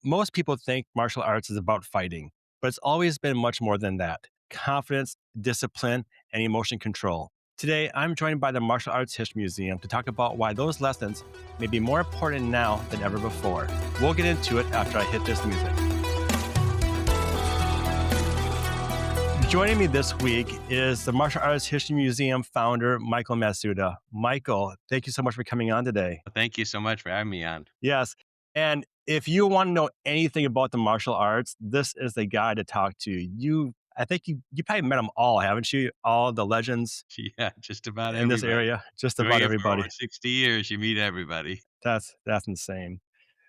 Most people think martial arts is about fighting, but it's always been much more than that: confidence, discipline, and emotion control. Today, I'm joined by the Martial Arts History Museum to talk about why those lessons may be more important now than ever before. We'll get into it after I hit this music. Joining me this week is the Martial Arts History Museum founder, Michael Matsuda. Michael, thank you so much for coming on today. Thank you so much for having me on. Yes. And if you want to know anything about the martial arts, this is the guy to talk to. I think you probably met them all, haven't you? All the legends Yeah, just about in this everybody. area, just Doing about it for over everybody. 60 years, you meet everybody. That's insane.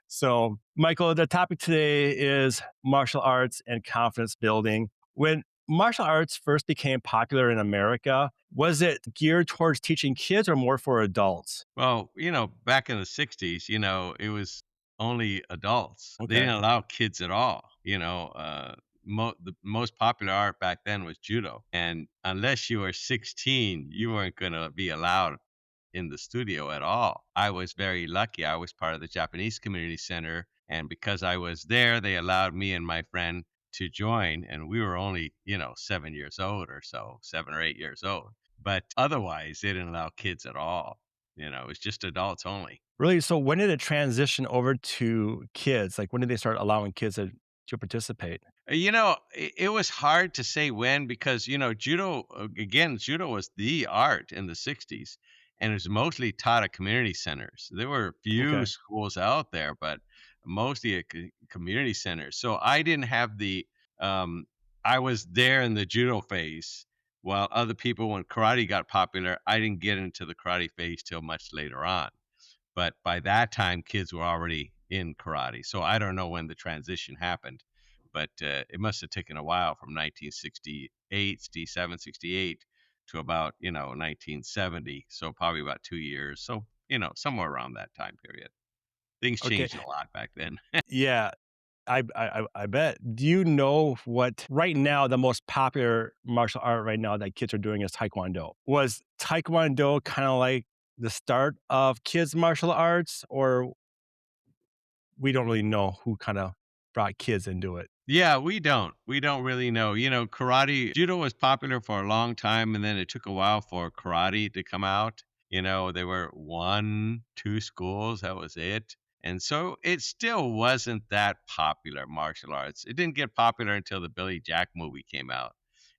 So, Michael, the topic today is martial arts and confidence building. When martial arts first became popular in America, was it geared towards teaching kids or more for adults? Well, back in the 60s, it was only adults. They Okay. didn't allow kids at all. The most popular art back then was judo. And unless you were 16, you weren't going to be allowed in the studio at all. I was very lucky. I was part of the Japanese Community Center. And because I was there, they allowed me and my friend to join. And we were only, 7 years old or so, 7 or 8 years old. But otherwise, they didn't allow kids at all. It was just adults only. Really? So when did it transition over to kids? Like when did they start allowing kids to participate? It was hard to say when because, judo was the art in the 60s and it was mostly taught at community centers. There were a few Okay. schools out there, but mostly at community centers. So I didn't have um, I was there in the judo phase while other people, when karate got popular, I didn't get into the karate phase till much later on. But by that time, kids were already in karate. So I don't know when the transition happened, but it must have taken a while from 1968, 67, 68 to about, 1970. So probably about 2 years. So, somewhere around that time period. Things Okay. changed a lot back then. Yeah. I bet. Do you know what right now the most popular martial art right now that kids are doing is Taekwondo? Was Taekwondo kind of like the start of kids martial arts, or we don't really know who kind of brought kids into it? Yeah, we don't. We don't really know. Judo was popular for a long time, and then it took a while for karate to come out. There were one, two schools, that was it. And so it still wasn't that popular, martial arts. It didn't get popular until the Billy Jack movie came out.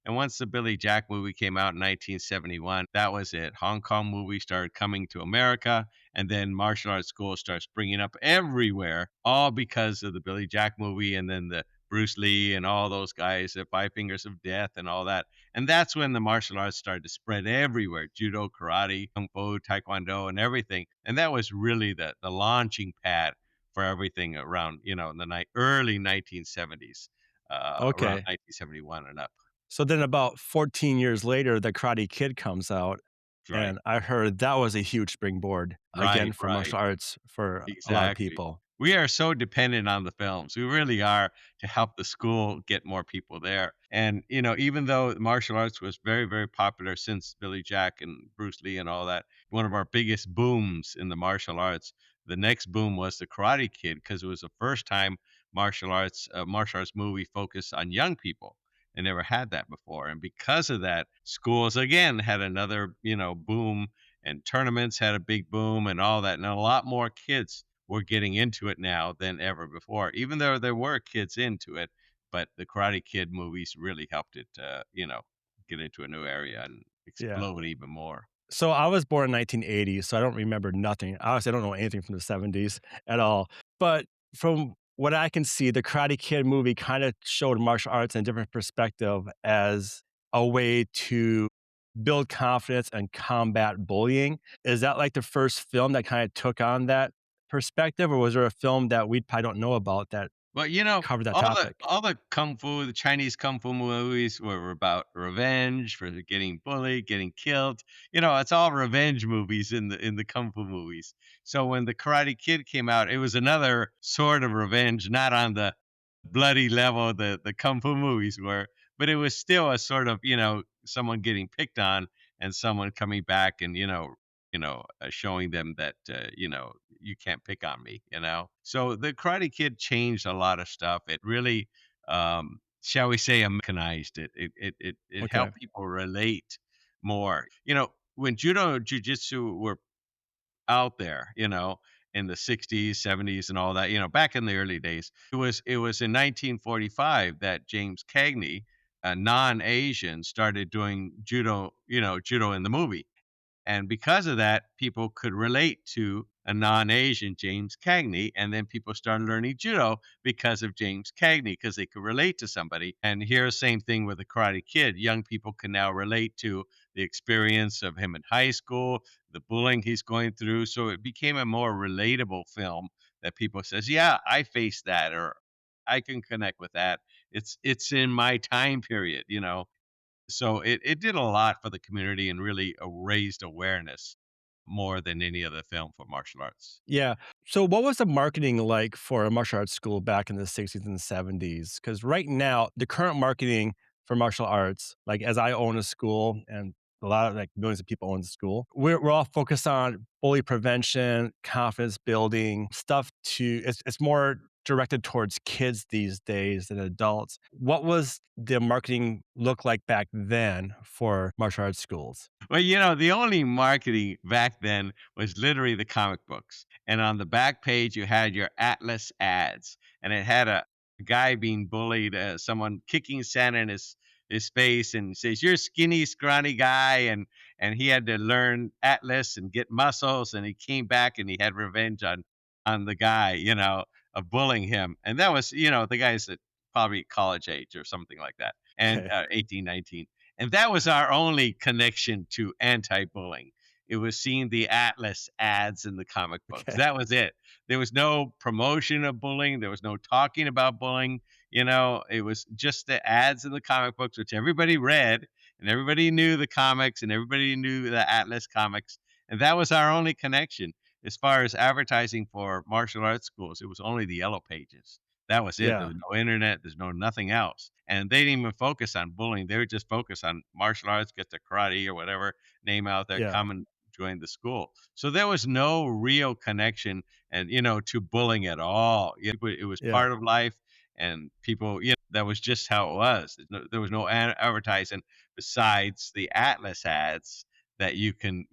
And once the Billy Jack movie came out in 1971, that was it. Hong Kong movies started coming to America, and then martial arts schools start springing up everywhere, all because of the Billy Jack movie and then the Bruce Lee and all those guys, the Five Fingers of Death and all that. And that's when the martial arts started to spread everywhere: judo, karate, kung fu, taekwondo, and everything. And that was really the launching pad for everything around, in the early 1970s, around Okay. 1971 and up. So then about 14 years later, The Karate Kid comes out, Right. and I heard that was a huge springboard again Right, for right. martial arts for a lot of Exactly. people. We are so dependent on the films. We really are, to help the school get more people there. And, even though martial arts was very, very popular since Billy Jack and Bruce Lee and all that, one of our biggest booms in the martial arts, the next boom was the Karate Kid because it was the first time martial arts movie focused on young people. They never had that before. And because of that, schools again had another, boom, and tournaments had a big boom and all that. And a lot more kids were getting into it now than ever before, even though there were kids into it. But the Karate Kid movies really helped it, get into a new area and Yeah. explode even more. So I was born in 1980, so I don't remember nothing. Honestly, I don't know anything from the 70s at all. But from what I can see, the Karate Kid movie kind of showed martial arts in a different perspective as a way to build confidence and combat bullying. Is that like the first film that kind of took on that perspective, or was there a film that we probably don't know about that Well, covered that all the topic? all the kung fu, the Chinese kung fu movies were about revenge for getting bullied, getting killed. It's all revenge movies in the kung fu movies. So when the Karate Kid came out, it was another sort of revenge, not on the bloody level the kung fu movies were, but it was still a sort of, someone getting picked on and someone coming back and, showing them that, you can't pick on me, So the Karate Kid changed a lot of stuff. It really, shall we say, Americanized it. It Okay. helped people relate more. When judo and jujitsu were out there, in the 60s, 70s and all that, back in the early days. It was in 1945 that James Cagney, a non-Asian, started doing judo in the movie. And because of that, people could relate to a non-Asian James Cagney, and then people started learning judo because of James Cagney because they could relate to somebody. And here's same thing with the Karate Kid. Young people can now relate to the experience of him in high school, the bullying he's going through. So it became a more relatable film that people says, "Yeah, I faced that," or "I can connect with that. It's in my time period." So it did a lot for the community and really, raised awareness more than any other film for martial arts. Yeah. So what was the marketing like for a martial arts school back in the 60s and 70s? Because right now, the current marketing for martial arts, like as I own a school and a lot of like millions of people own the school, we're all focused on bully prevention, confidence building, stuff it's more directed towards kids these days than adults. What was the marketing look like back then for martial arts schools? Well, the only marketing back then was literally the comic books. And on the back page, you had your Atlas ads, and it had a guy being bullied, someone kicking sand in his face, and says, "You're a skinny, scrawny guy," and he had to learn Atlas and get muscles, and he came back and he had revenge on the guy, of bullying him, and that was, the guy's at probably college age or something like that, and Okay. 18, 19. And that was our only connection to anti-bullying. It was seeing the Atlas ads in the comic books. Okay. That was it. There was no promotion of bullying. There was no talking about bullying. It was just the ads in the comic books, which everybody read, and everybody knew the comics, and everybody knew the Atlas comics. And that was our only connection. As far as advertising for martial arts schools, it was only the yellow pages. That was it. There Yeah. was no internet. There's no nothing else. And they didn't even focus on bullying. They would just focus on martial arts, get the karate or whatever name out there, Yeah. come and join the school. So there was no real connection and to bullying at all. It was Yeah. part of life, and people, that was just how it was. There was no advertising besides the Atlas ads that you can,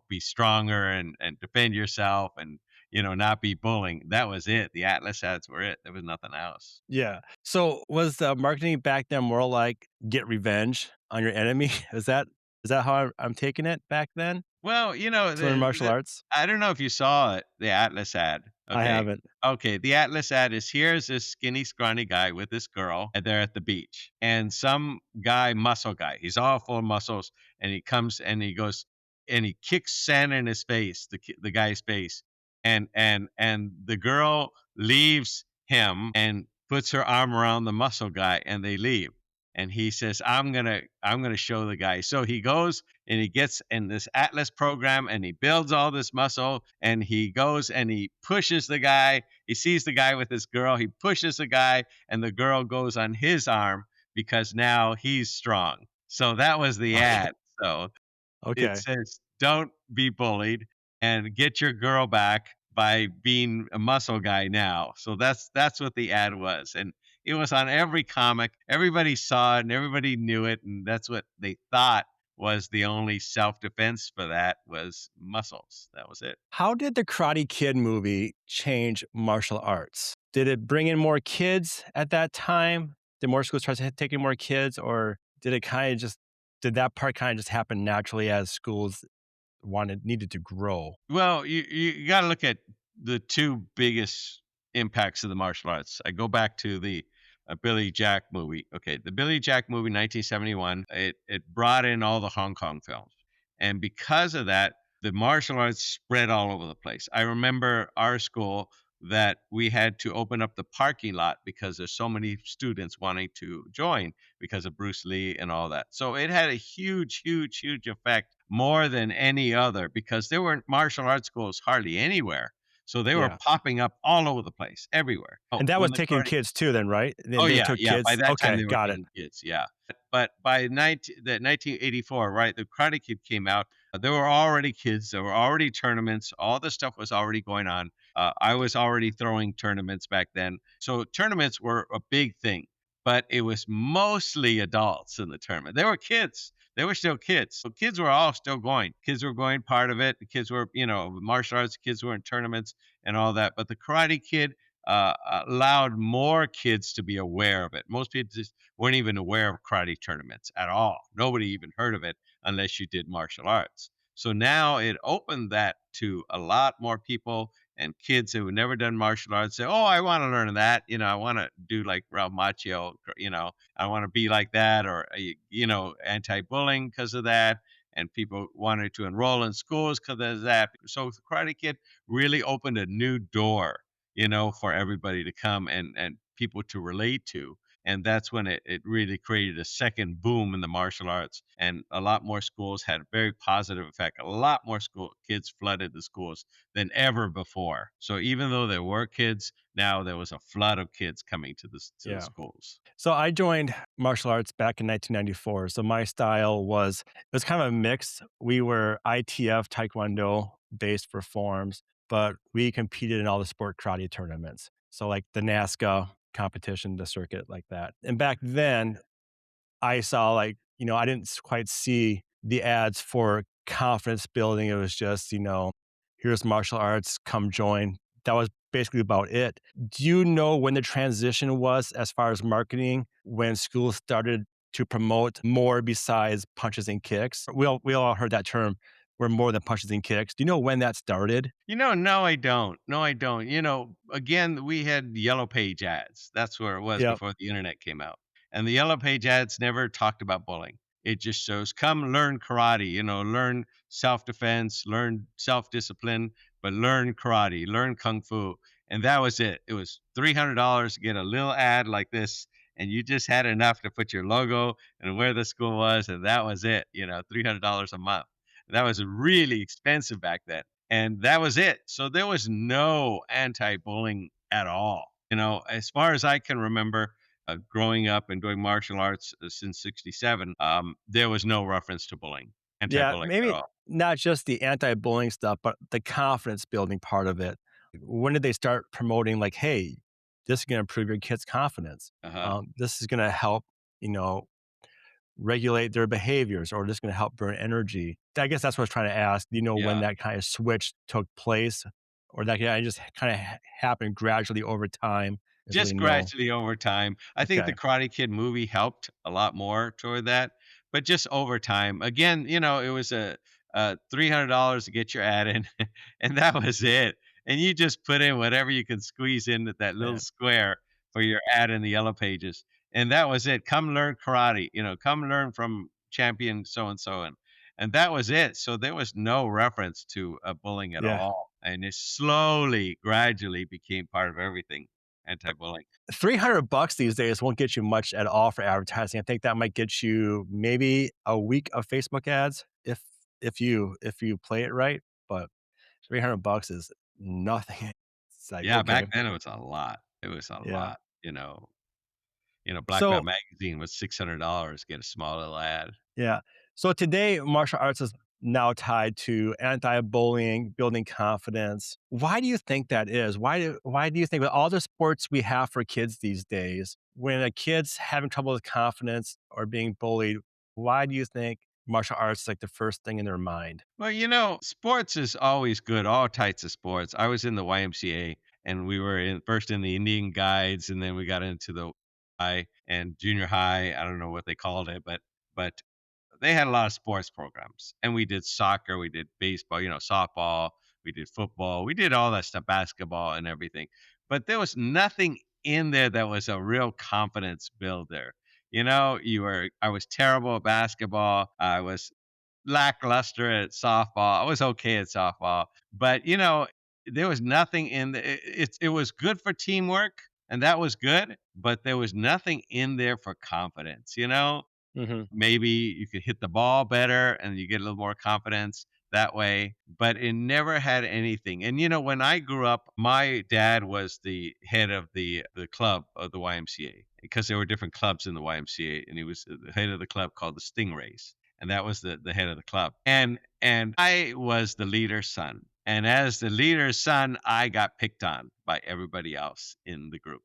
be stronger and defend yourself and not be bullying. That was it. The Atlas ads were it. There was nothing else. Yeah. So was the marketing back then more like get revenge on your enemy? Is that how I'm taking it back then Well, to learn martial arts? I don't know if you saw it, the Atlas ad. I Okay. haven't. Okay. The Atlas ad is here's this skinny, scrawny guy with this girl, and they're at the beach. And some guy, muscle guy, he's all full of muscles, and he comes and he goes and he kicks sand in his face, the guy's face. And the girl leaves him and puts her arm around the muscle guy and they leave. And he says, I'm gonna show the guy. So he goes and he gets in this Atlas program and he builds all this muscle and he goes and he pushes the guy. He sees the guy with this girl. He pushes the guy and the girl goes on his arm because now he's strong. So that was the Okay. ad. So it Okay. says, "Don't be bullied and get your girl back by being a muscle guy now." So that's what the ad was, and it was on every comic. Everybody saw it and everybody knew it, and that's what they thought was the only self-defense for that was muscles. That was it. How did the Karate Kid movie change martial arts? Did it bring in more kids at that time? Did more schools start taking more kids, or did that part kind of just happen naturally as schools needed to grow? Well, you gotta look at the 2 biggest impacts of the martial arts. I go back to the, Billy Jack movie. Okay, the Billy Jack movie, 1971, it brought in all the Hong Kong films, and because of that, the martial arts spread all over the place. I remember our school that we had to open up the parking lot because there's so many students wanting to join because of Bruce Lee and all that. So it had a huge, huge, huge effect more than any other because there weren't martial arts schools hardly anywhere. So they were Yeah. popping up all over the place, everywhere. Oh, And that when was the taking karate kids too then, right? They Oh, they yeah, took yeah, by kids? that time, Okay, they were got it. taking kids, yeah. But by 1984, right, the Karate Kid came out, There were already kids, there were already tournaments, all this stuff was already going on. I was already throwing tournaments back then. So tournaments were a big thing, but it was mostly adults in the tournament. They were kids. They were still kids. So kids were all still going. Kids were going part of it. The kids were, martial arts kids were in tournaments and all that. But the Karate Kid allowed more kids to be aware of it. Most people just weren't even aware of karate tournaments at all. Nobody even heard of it unless you did martial arts. So now it opened that to a lot more people and kids who have never done martial arts say, "Oh, I want to learn that. I want to do like Ralph Macchio. I want to be like that, or anti-bullying because of that." And people wanted to enroll in schools because of that. So the Karate Kid really opened a new door, for everybody to come and people to relate to. And that's when it really created a second boom in the martial arts. And a lot more schools had a very positive effect. A lot more school kids flooded the schools than ever before. So even though there were kids, now there was a flood of kids coming to the Yeah. schools. So I joined martial arts back in 1994. So my style was it was kind of a mix. We were ITF Taekwondo based for forms, but we competed in all the sport karate tournaments. So like the NASCA competition, the circuit like that. And back then, I saw like, I didn't quite see the ads for confidence building. It was just, here's martial arts, come join. That was basically about it. Do you know when the transition was as far as marketing, when schools started to promote more besides punches and kicks? We all heard that term. We're more than punches and kicks. Do you know when that started? No, I don't. No, I don't. Again, we had yellow page ads. That's where it was Yep. before the internet came out. And the yellow page ads never talked about bullying. It just shows, come learn karate, learn self defense, learn self discipline, but learn karate, learn kung fu. And that was it. It was $300 to get a little ad like this. And you just had enough to put your logo and where the school was. And that was it, $300 a month. That was really expensive back then, and that was it. So there was no anti-bullying at all. As far as I can remember, growing up and doing martial arts since '67, there was no reference to bullying, Yeah, anti-bullying at maybe all. not just the anti-bullying stuff, but the confidence building part of it. When did they start promoting like, "Hey, this is gonna improve your kid's confidence. Uh huh. This is gonna help, you know, regulate their behaviors, or this is gonna help burn energy." I guess that's what I was trying to ask. Do you know when Yeah. that kind of switch took place? Or that kinda just kinda happened gradually over time? There's really Just no. gradually over time. I think the Okay. Karate Kid movie helped a lot more toward that, but just over time. Again, it was a $300 to get your ad in, and that was it. And you just put in whatever you can squeeze into that little Yeah. square for your ad in the yellow pages, and that was it. Come learn karate, come learn from champion so and so, and that was it. So there was no reference to bullying at Yeah. all, and it slowly, gradually became part of everything. Anti-bullying. $300 these days won't get you much at all for advertising. I think that might get you maybe a week of Facebook ads if you play it right, but $300 is nothing. It's like, Yeah, okay, back then it was a lot. It was a yeah. lot, Black Belt So magazine was $600, get a small little ad. yeah. So today, martial arts is now tied to anti-bullying, building confidence. Why do you think that is? Why do you think with all the sports we have for kids these days, when a kid's having trouble with confidence or being bullied, why do you think martial arts is like the first thing in their mind? Well, sports is always good, all types of sports. I was in the YMCA, and we were first in the Indian Guides, and then we got into the high and junior high. I don't know what they called it, but they had a lot of sports programs, and we did soccer, we did baseball, softball, we did football, we did all that stuff, basketball and everything. But there was nothing in there that was a real confidence builder. I was terrible at basketball. I was lackluster at softball. I was okay at softball, but there was nothing in the. It was good for teamwork, and that was good, but there was nothing in there for confidence. Mhm. Maybe you could hit the ball better and you get a little more confidence that way, but it never had anything. And when I grew up, my dad was the head of the club of the YMCA because there were different clubs in the YMCA, and he was the head of the club called the Stingrays. and that was the head of the club. And I was the leader's son. And as the leader's son, I got picked on by everybody else in the group,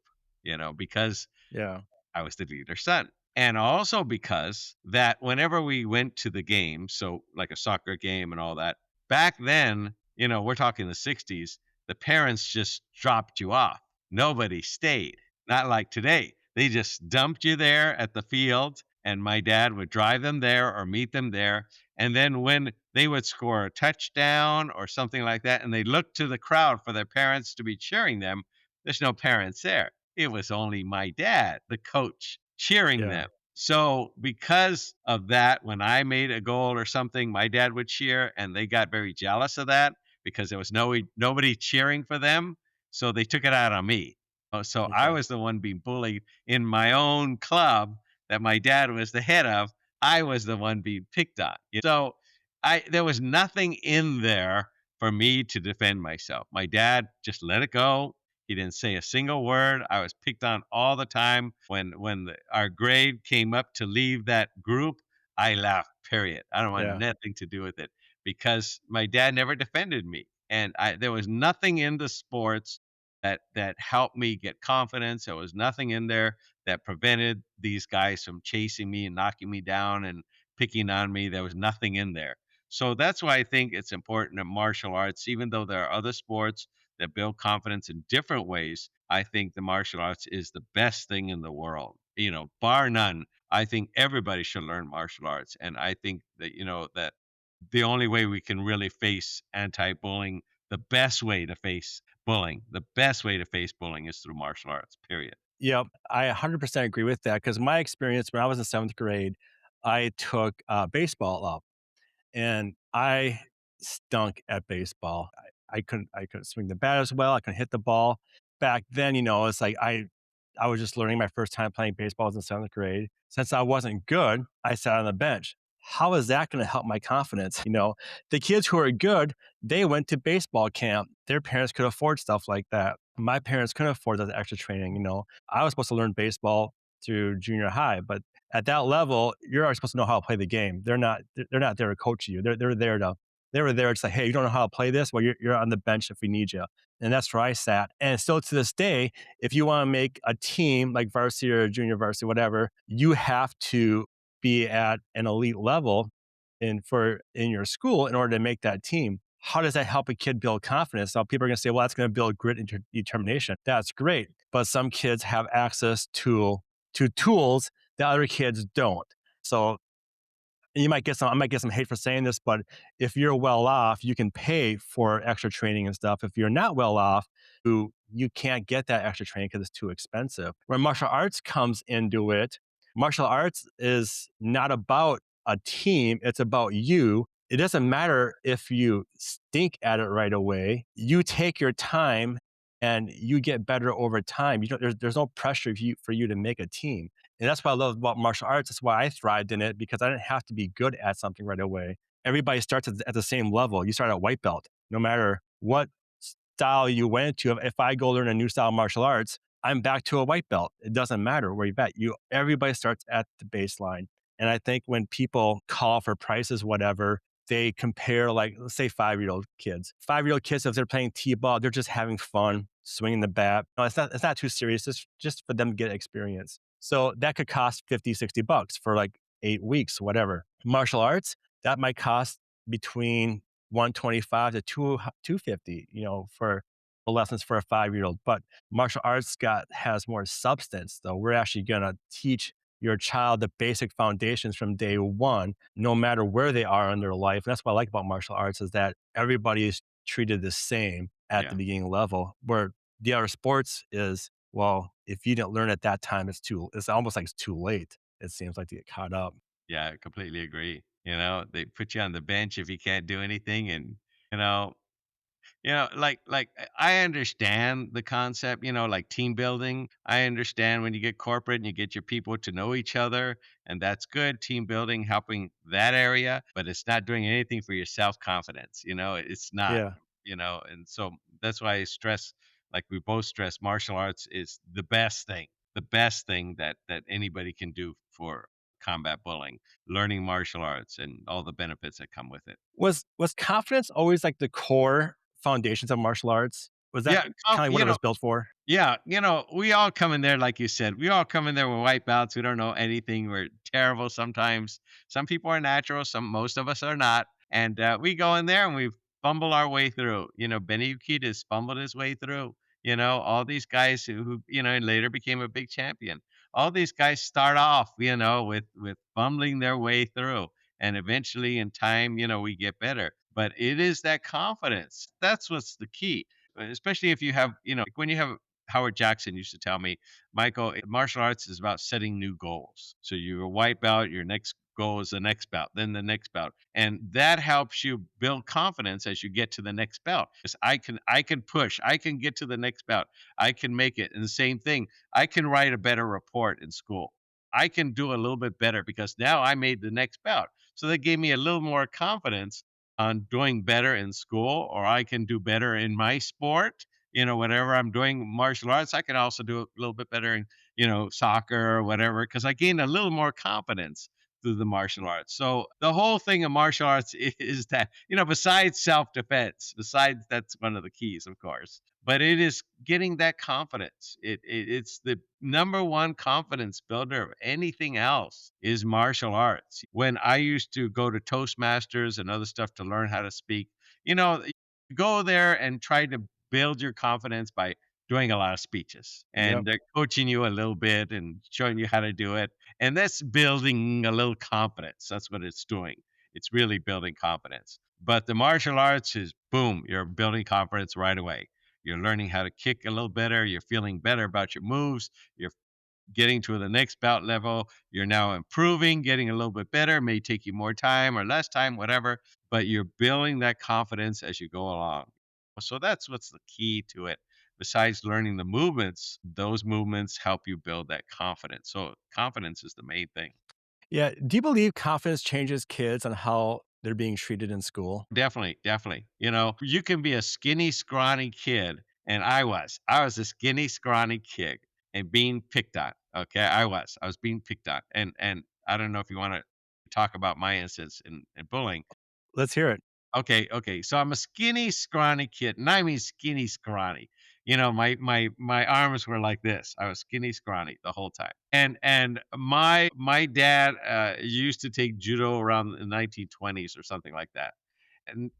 because Yeah. I was the leader's son. And also because that whenever we went to the game, so like a soccer game and all that, back then, we're talking the 60s, the parents just dropped you off. Nobody stayed. Not like today. They just dumped you there at the field, and my dad would drive them there or meet them there. And then when they would score a touchdown or something like that, and they looked to the crowd for their parents to be cheering them, there's no parents there. It was only my dad, the coach, cheering Yeah. them. So, because of that, when I made a goal or something, my dad would cheer, and they got very jealous of that because there was nobody cheering for them. So they took it out on me. So I Okay. was the one being bullied in my own club that my dad was the head of. I was the one being picked on. So I there was nothing in there for me to defend myself. My dad just let it go. He didn't say a single word. I was picked on all the time. When our grade came up to leave that group, I left. Period. I don't want Yeah. nothing to do with it because my dad never defended me, and there was nothing in the sports that helped me get confidence. There was nothing in there that prevented these guys from chasing me and knocking me down and picking on me. There was nothing in there. So that's why I think it's important in martial arts, even though there are other sports that build confidence in different ways. I think the martial arts is the best thing in the world, bar none. I think everybody should learn martial arts. And I think that, that the only way we can really face anti bullying, the best way to face bullying is through martial arts, period. Yep, I 100% agree with that because my experience when I was in 7th grade, I took, baseball up, and I stunk at baseball. I couldn't swing the bat as well, I couldn't hit the ball. Back then, it's like I was just learning my first time playing baseball was in 7th grade. Since I wasn't good, I sat on the bench. How is that gonna help my confidence, The kids who are good, they went to baseball camp. Their parents could afford stuff like that. My parents couldn't afford that extra training. I was supposed to learn baseball through junior high, but at that level, you're already supposed to know how to play the game. They're not there to coach you. They were there to say, hey, you don't know how to play this? Well, you're on the bench if we need you. And that's where I sat. And still to this day, if you want to make a team like varsity or junior varsity, whatever, you have to be at an elite level in your school in order to make that team. How does that help a kid build confidence? Now, people are going to say, well, that's going to build grit and determination. That's great. But some kids have access to tools that other kids don't. So I might get some hate for saying this, but if you're well off, you can pay for extra training and stuff. If you're not well off, you can't get that extra training because it's too expensive. When martial arts comes into it, martial arts is not about a team, it's about you. It doesn't matter if you stink at it right away. You take your time and you get better over time. There's no pressure for you to make a team. And that's what I love about martial arts. That's why I thrived in it because I didn't have to be good at something right away. Everybody starts at the same level. You start at white belt, no matter what style you went to. If I go learn a new style of martial arts, I'm back to a white belt. It doesn't matter where you're at. Everybody starts at the baseline. And I think when people call for prices, whatever, they compare, like, let's say 5-year-old kids. 5-year-old kids, if they're playing T-ball, they're just having fun, swinging the bat. No, it's not too serious. It's just for them to get experience. So that could cost 50, $60 for like 8 weeks, whatever. Martial arts, that might cost between 125 to 250, for the lessons for a 5-year-old. But martial arts has more substance, though. We're actually going to teach your child the basic foundations from day one, no matter where they are in their life. And that's what I like about martial arts is that everybody is treated the same at the Yeah. beginning level, where the other sports is, well, if you didn't learn at that time, it's almost like it's too late. It seems like to get caught up. Yeah, I completely agree. They put you on the bench if you can't do anything, and you know, like I understand the concept, like team building. I understand when you get corporate and you get your people to know each other, and that's good. Team building, helping that area, but it's not doing anything for your self confidence. It's not. Yeah. And so that's why I stress, like we both stress, martial arts is the best thing that anybody can do for combat bullying, learning martial arts, and all the benefits that come with it. Was confidence always, like, the core foundations of martial arts? Was that Yeah, kinda like what it was built for? yeah, we all come in there, like you said, we all come in there with white belts. We don't know anything. We're terrible sometimes. Some people are natural. Most of us are not. And we go in there and we fumble our way through. Benny Urquidez fumbled his way through. All these guys who later became a big champion. All these guys start off, with fumbling their way through. And eventually, in time, we get better. But it is that confidence. That's what's the key, especially if you have, like when you have Howard Jackson used to tell me, Michael, martial arts is about setting new goals. So you're a white belt, your next goal is the next belt, then the next belt. And that helps you build confidence as you get to the next belt. Because I can push, I can get to the next belt, I can make it. And the same thing, I can write a better report in school. I can do a little bit better because now I made the next belt. So that gave me a little more confidence on doing better in school, or I can do better in my sport. Whatever I'm doing martial arts, I can also do a little bit better in, soccer or whatever, because I gain a little more confidence through the martial arts. So the whole thing of martial arts is that, besides self-defense, besides that's one of the keys, of course, but it is getting that confidence. It's the number one confidence builder of anything else is martial arts. When I used to go to Toastmasters and other stuff to learn how to speak, go there and try to build your confidence by doing a lot of speeches, Yep. and they're coaching you a little bit and showing you how to do it. And that's building a little confidence. That's what it's doing. It's really building confidence. But the martial arts is boom, you're building confidence right away. You're learning how to kick a little better. You're feeling better about your moves. You're getting to the next bout level. You're now improving, getting a little bit better. May take you more time or less time, whatever, but you're building that confidence as you go along. So that's what's the key to it. Besides learning the movements, those movements help you build that confidence. So confidence is the main thing. Yeah, do you believe confidence changes kids on how they're being treated in school? Definitely, definitely. You can be a skinny, scrawny kid, and I was a skinny, scrawny kid and being picked on. Okay, I was being picked on, and I don't know if you want to talk about my instance in bullying. Let's hear it. Okay, okay. So I'm a skinny, scrawny kid, and I mean skinny, scrawny. My arms were like this. I was skinny, scrawny the whole time. And my dad used to take judo around the 1920s or something like that.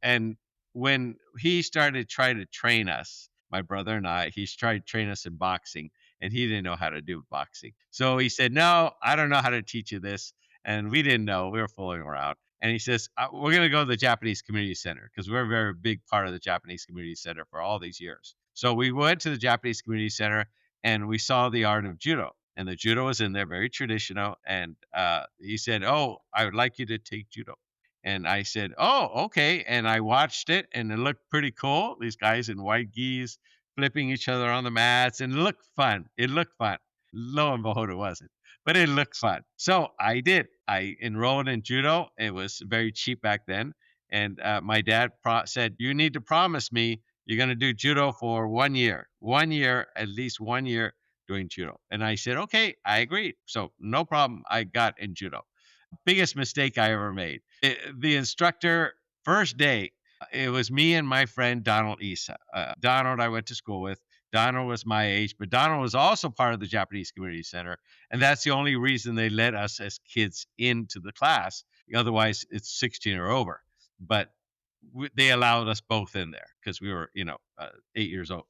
And when he started trying to train us, my brother and I, he tried to train us in boxing, and he didn't know how to do boxing. So he said, "No, I don't know how to teach you this." And we didn't know. We were fooling around. And he says, "We're going to go to the Japanese Community Center because we're a very big part of the Japanese Community Center for all these years." So we went to the Japanese Community Center and we saw the art of judo. And the judo was in there, very traditional. And he said, "Oh, I would like you to take judo." And I said, "Oh, okay." And I watched it and it looked pretty cool. These guys in white gis flipping each other on the mats, and it looked fun. It looked fun. Lo and behold, it wasn't, but it looked fun. So I did. I enrolled in judo. It was very cheap back then. And my dad said, "You need to promise me you're going to do judo for 1 year, 1 year, at least 1 year doing judo." And I said, "Okay, I agreed." So no problem. I got in judo. Biggest mistake I ever made. The instructor, first day, it was me and my friend Donald Isa. Donald, I went to school with. Donald was my age, but Donald was also part of the Japanese Community Center. And that's the only reason they let us as kids into the class. Otherwise, it's 16 or over. But they allowed us both in there because we were, 8 years old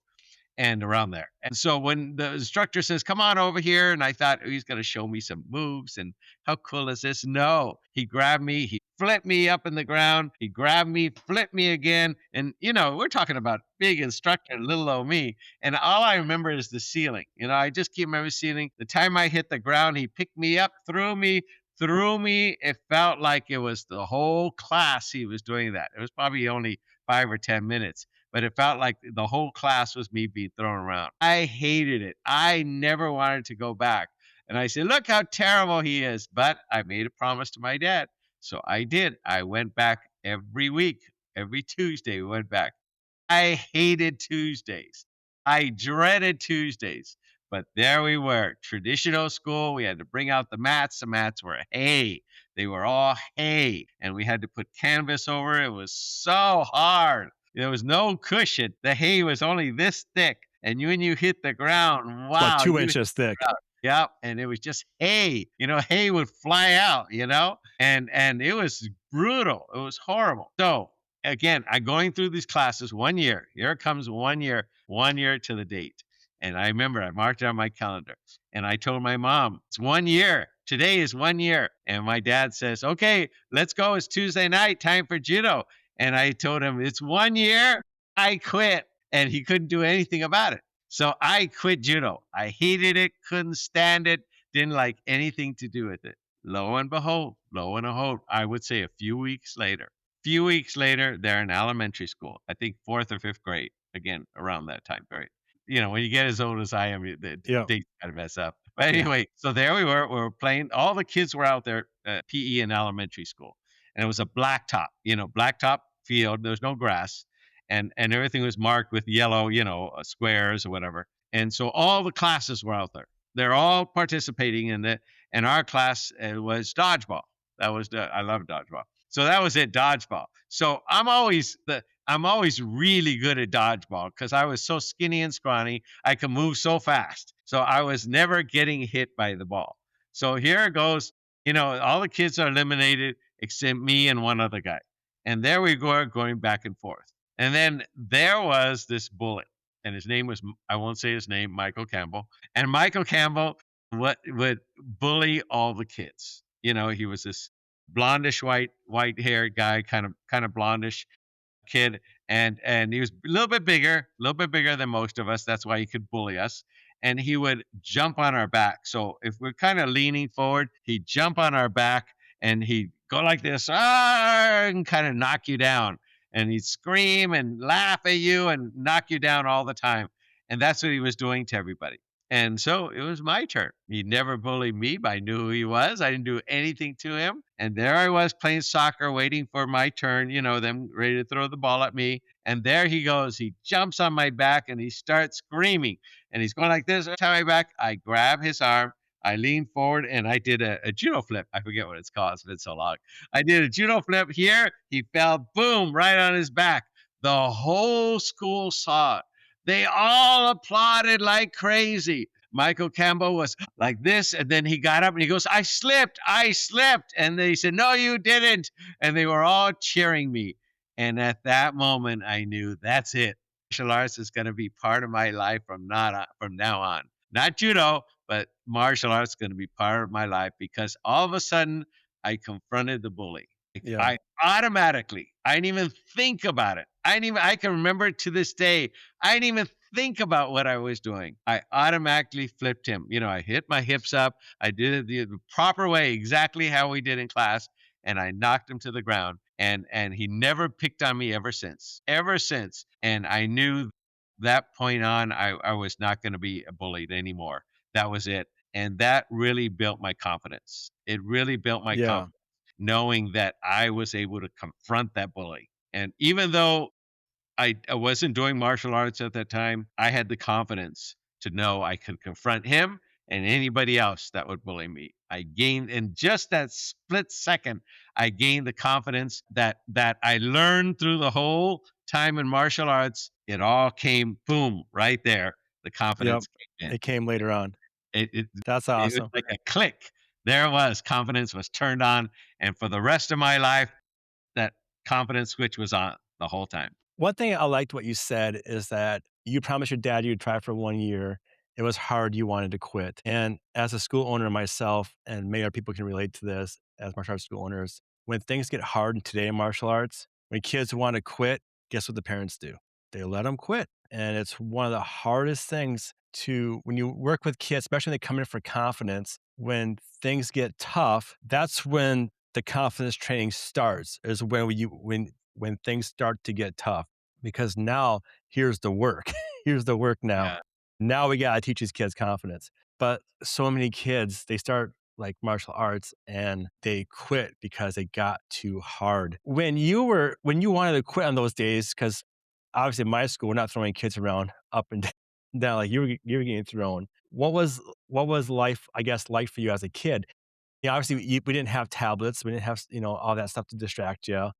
and around there. And so when the instructor says, "Come on over here," and I thought, "Oh, he's going to show me some moves. And how cool is this?" No, he grabbed me, he flipped me up in the ground, he grabbed me, flipped me again. And, we're talking about big instructor, little old me. And all I remember is the ceiling. I just keep remember ceiling. The time I hit the ground, he picked me up, threw me, threw me. It felt like it was the whole class he was doing that. It was probably only 5 or 10 minutes, but it felt like the whole class was me being thrown around. I hated it. I never wanted to go back. And I said, "Look how terrible he is." But I made a promise to my dad. So I did. I went back every week. Every Tuesday, we went back. I hated Tuesdays. I dreaded Tuesdays. But there we were, traditional school. We had to bring out the mats. The mats were hay. They were all hay, and we had to put canvas over it. It was so hard. There was no cushion. The hay was only this thick, and when you hit the ground, It's about wow, 2 you hit inches the thick. ground. Yep, and it was just hay. Hay would fly out, and it was brutal. It was horrible. So again, I going through these classes 1 year. Here comes 1 year to the date. And I remember I marked it on my calendar and I told my mom, it's 1 year. Today is 1 year. And my dad says, okay, let's go. It's Tuesday night, time for judo. And I told him, it's 1 year. I quit. And he couldn't do anything about it. So I quit judo. I hated it, couldn't stand it, didn't like anything to do with it. Lo and behold, I would say a few weeks later, they're in elementary school. I think fourth or fifth grade, again, around that time period. When you get as old as I am, the Yeah, dates kind of mess up. But yeah, anyway, so there we were playing. All the kids were out there at PE in elementary school, and it was a blacktop field. There was no grass, and everything was marked with yellow, squares or whatever. And so all the classes were out there. They're all participating in it. And our class was dodgeball. I love dodgeball. So that was it, dodgeball. So I'm always really good at dodgeball because I was so skinny and scrawny. I could move so fast. So I was never getting hit by the ball. So here it goes. All the kids are eliminated except me and one other guy. And there we go, going back and forth. And then there was this bully, and his name was, I won't say his name, Michael Campbell. And Michael Campbell would bully all the kids. He was this blondish white haired guy, kind of blondish kid, and he was a little bit bigger than most of us. That's why he could bully us. And he would jump on our back. So if we're kind of leaning forward, he'd jump on our back and he'd go like this, and kind of knock you down. And he'd scream and laugh at you and knock you down all the time. And that's what he was doing to everybody. And so it was my turn. He never bullied me, but I knew who he was. I didn't do anything to him. And there I was playing soccer, waiting for my turn, them ready to throw the ball at me. And there he goes. He jumps on my back and he starts screaming. And he's going like this on my back. I grab his arm. I lean forward and I did a judo flip. I forget what it's called. It's been so long. I did a judo flip here. He fell, boom, right on his back. The whole school saw it. They all applauded like crazy. Michael Campbell was like this, and then he got up and he goes, I slipped. And they said, no, you didn't. And they were all cheering me. And at that moment, I knew that's it. Martial arts is going to be part of my life from now on. Not judo, but martial arts is going to be part of my life because all of a sudden I confronted the bully. yeah, I automatically, I didn't even think about it. I can remember it to this day. I didn't even think about what I was doing. I automatically flipped him. I hit my hips up. I did it the proper way, exactly how we did in class, and I knocked him to the ground. And he never picked on me ever since. Ever since. And I knew that point on, I was not going to be bullied anymore. That was it. And that really built my confidence. It really built my yeah, confidence knowing that I was able to confront that bully. And even though I wasn't doing martial arts at that time, I had the confidence to know I could confront him and anybody else that would bully me. I gained in just that split second, I gained the confidence that I learned through the whole time in martial arts. It all came boom right there. The yep. confidence came in. It came later on. It it That's it was awesome. like a click. There it was. Confidence was turned on, and for the rest of my life, that confidence switch was on the whole time. One thing I liked what you said is that you promised your dad you'd try for 1 year. It was hard, you wanted to quit. And as a school owner myself, and many other people can relate to this as martial arts school owners, when things get hard in today in martial arts, when kids want to quit, guess what the parents do? They let them quit. And it's one of the hardest things when you work with kids, especially when they come in for confidence, when things get tough, that's when the confidence training starts, is when things start to get tough, because now here's the work. Here's the work now. Yeah. Now we gotta teach these kids confidence. But so many kids, they start like martial arts and they quit because it got too hard. When you wanted to quit on those days, because obviously in my school, we're not throwing kids around up and down like you were getting thrown. what was what was life, I guess, like for you as a kid? Yeah, obviously, we didn't have tablets, we didn't have, all that stuff to distract you.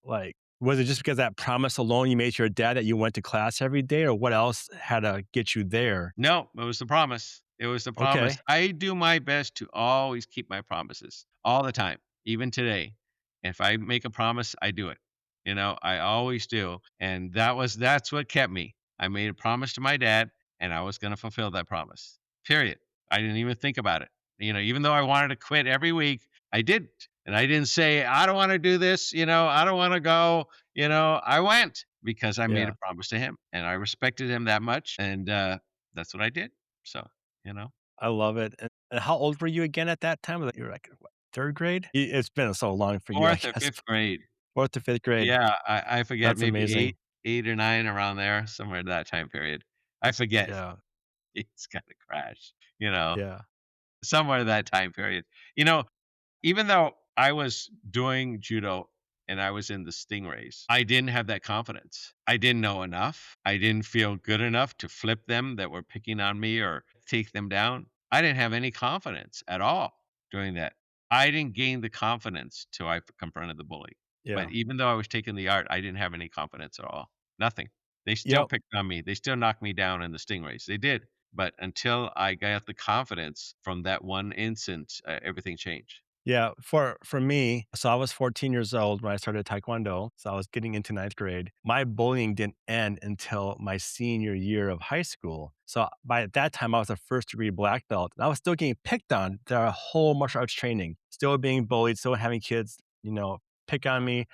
Like, was it just because that promise alone you made to your dad that you went to class every day, or what else had to get you there? No, it was the promise. It was the promise. Okay, I do my best to always keep my promises all the time, even today. If I make a promise, I do it. I always do. And that's what kept me. I made a promise to my dad and I was going to fulfill that promise. Period. I didn't even think about it. Even though I wanted to quit every week, I didn't. And I didn't say, I don't want to do this, I don't want to go, I went because I made a yeah, promise to him and I respected him that much. And that's what I did. So, you know, I love it. And how old were you again at that time? You were like, what, 3rd grade? It's been so long for you, I 4th or guess. 5th grade. 4th to 5th grade. Yeah, I forget, That's maybe amazing. 8 or 9 around there, somewhere in that time period. I forget. Yeah, It's kinda crashed, you know, yeah, somewhere in that time period. You know, Even though I was doing judo and I was in the stingrays, I didn't have that confidence. I didn't know enough. I didn't feel good enough to flip them that were picking on me or take them down. I didn't have any confidence at all doing that. I didn't gain the confidence till I confronted the bully. But yeah. even though I was taking the art, I didn't have any confidence at all. Nothing. They still Yep. picked on me. They still knocked me down in the stingrays. They did. But until I got the confidence from that one incident, everything changed. Yeah, for me, so I was 14 years old when I started Taekwondo, so I was getting into ninth grade. My bullying didn't end until my senior year of high school. So by that time, I was a first-degree black belt, and I was still getting picked on the whole martial arts training, still being bullied, still having kids, pick on me,